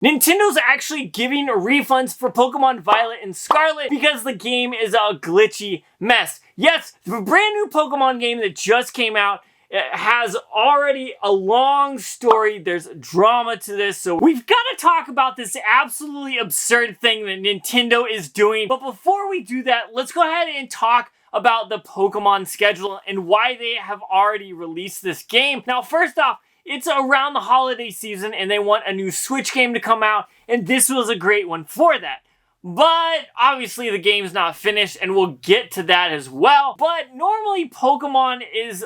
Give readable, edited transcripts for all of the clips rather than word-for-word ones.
Nintendo's actually giving refunds for Pokemon Violet and Scarlet because the game is a glitchy mess. Yes, the brand new Pokemon game that just came out has already a long story. There's drama to this, so we've got to talk about this absolutely absurd thing that Nintendo is doing. But before we do that, let's go ahead and talk about the Pokemon schedule and why they have already released this game. Now, first off, it's around the holiday season and they want a new Switch game to come out, and this was a great one for that. But obviously the game's not finished, and we'll get to that as well. But normally Pokemon is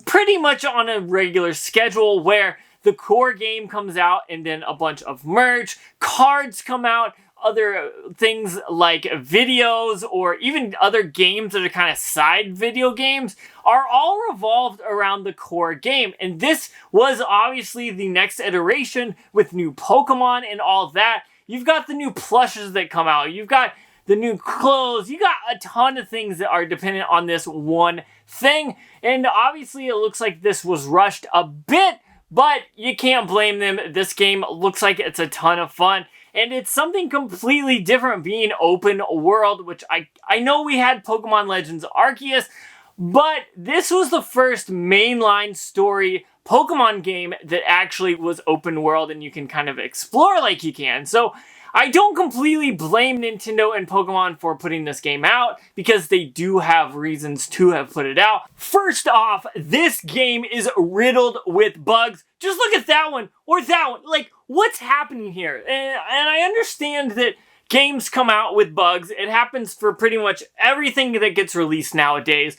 pretty much on a regular schedule where the core game comes out and then a bunch of merch, cards come out, other things like videos or even other games that are kind of side video games are all revolved around the core game. And this was obviously the next iteration with new Pokemon and all that. You've got the new plushes that come out. You've got the new clothes. You got a ton of things that are dependent on this one thing. And obviously it looks like this was rushed a bit, but you can't blame them. This game looks like it's a ton of fun. And it's something completely different being open world, which I know we had Pokemon Legends Arceus, but this was the first mainline story Pokemon game that actually was open world and you can kind of explore like you can. So I don't completely blame Nintendo and Pokemon for putting this game out because they do have reasons to have put it out. First off, this game is riddled with bugs. Just look at that one or that one. Like, what's happening here? And I understand that games come out with bugs. It happens for pretty much everything that gets released nowadays.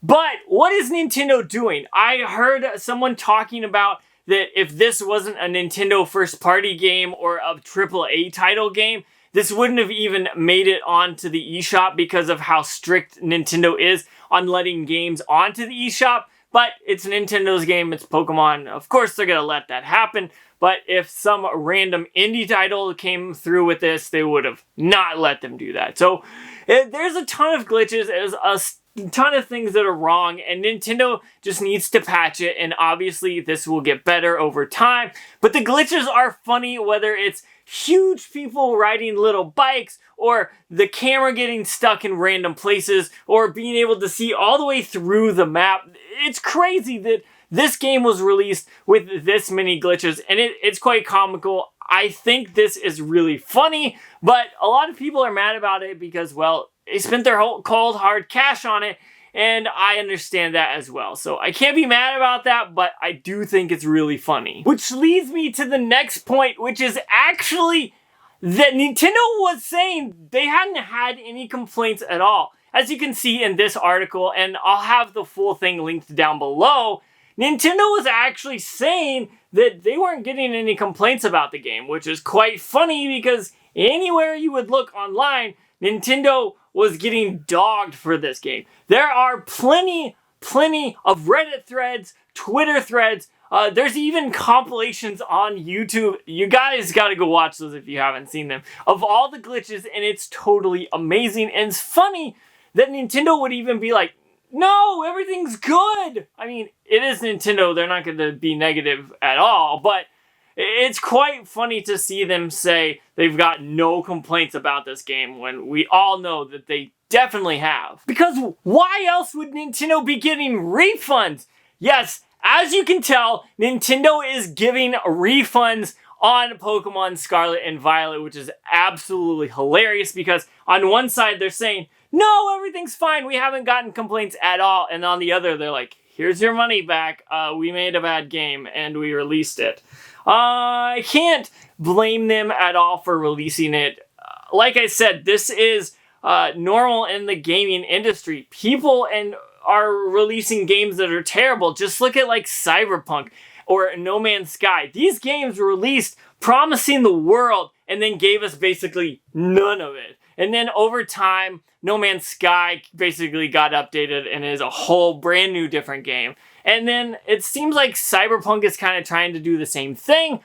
But what is Nintendo doing? I heard someone talking about that if this wasn't a Nintendo first party game or a AAA title game, this wouldn't have even made it onto the eShop because of how strict Nintendo is on letting games onto the eShop. But it's Nintendo's game, it's Pokemon. Of course they're going to let that happen. But if some random indie title came through with this, they would have not let them do that. So there's a ton of glitches. There's a ton of things that are wrong, and Nintendo just needs to patch it, and obviously this will get better over time. But the glitches are funny, whether it's huge people riding little bikes, or the camera getting stuck in random places, or being able to see all the way through the map. It's crazy that this game was released with this many glitches, and it's quite comical. I think this is really funny, but a lot of people are mad about it because, well, they spent their whole cold, hard cash on it, and I understand that as well. So I can't be mad about that, but I do think it's really funny. Which leads me to the next point, which is actually that Nintendo was saying they hadn't had any complaints at all. As you can see in this article, and I'll have the full thing linked down below, Nintendo was actually saying that they weren't getting any complaints about the game, which is quite funny because anywhere you would look online, Nintendo was getting dogged for this game. There are plenty of Reddit threads, Twitter threads, there's even compilations on YouTube. You guys gotta go watch those if you haven't seen them, of all the glitches, and it's totally amazing. And it's funny that Nintendo would even be like, no, everything's good. I mean, it is Nintendo, they're not gonna be negative at all, but it's quite funny to see them say they've got no complaints about this game when we all know that they definitely have. Because why else would Nintendo be getting refunds? Yes, as you can tell, Nintendo is giving refunds on Pokemon Scarlet and Violet, which is absolutely hilarious because on one side they're saying, no, everything's fine, we haven't gotten complaints at all. And on the other, they're like, here's your money back. We made a bad game and we released it. I can't blame them at all for releasing it. Like I said, this is normal in the gaming industry. People are releasing games that are terrible. Just look at like Cyberpunk or No Man's Sky. These games were released promising the world and then gave us basically none of it. And then over time, No Man's Sky basically got updated and is a whole brand new different game. And then it seems like Cyberpunk is kind of trying to do the same thing,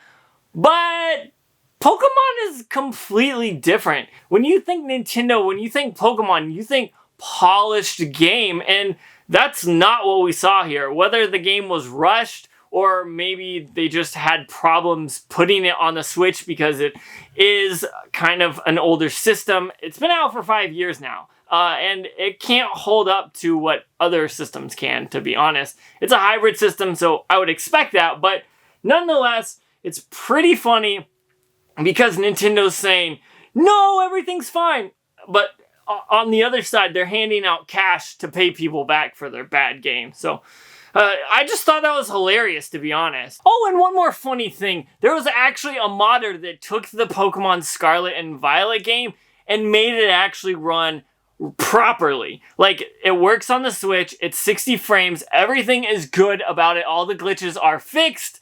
but Pokemon is completely different. When you think Nintendo, when you think Pokemon, you think polished game, and that's not what we saw here. Whether the game was rushed or maybe they just had problems putting it on the Switch because it is kind of an older system. It's been out for 5 years now. And it can't hold up to what other systems can, to be honest. It's a hybrid system, so I would expect that. But nonetheless, it's pretty funny because Nintendo's saying, no, everything's fine. But on the other side, they're handing out cash to pay people back for their bad game. So I just thought that was hilarious, to be honest. Oh, and one more funny thing. There was actually a modder that took the Pokemon Scarlet and Violet game and made it actually run properly. Like, it works on the Switch, it's 60 frames, everything is good about it, all the glitches are fixed.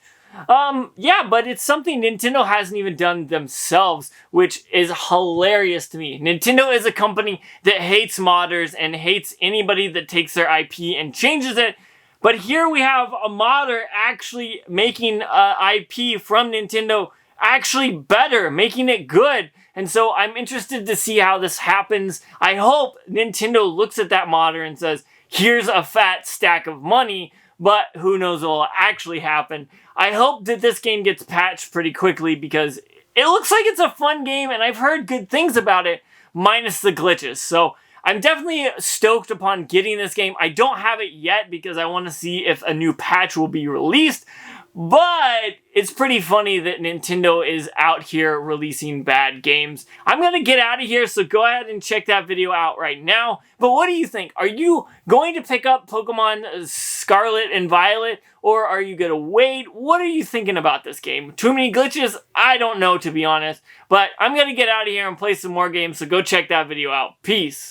Yeah, but it's something Nintendo hasn't even done themselves, which is hilarious to me. Nintendo is a company that hates modders and hates anybody that takes their IP and changes it. But here we have a modder actually making IP from Nintendo actually better, making it good. And so I'm interested to see how this happens. I hope Nintendo looks at that modder and says, here's a fat stack of money, but who knows what will actually happen. I hope that this game gets patched pretty quickly because it looks like it's a fun game and I've heard good things about it, minus the glitches. So I'm definitely stoked upon getting this game. I don't have it yet because I want to see if a new patch will be released. But it's pretty funny that Nintendo is out here releasing bad games. I'm going to get out of here, so go ahead and check that video out right now. But what do you think? Are you going to pick up Pokemon Scarlet and Violet, or are you going to wait? What are you thinking about this game? Too many glitches? I don't know, to be honest. But I'm going to get out of here and play some more games, so go check that video out. Peace.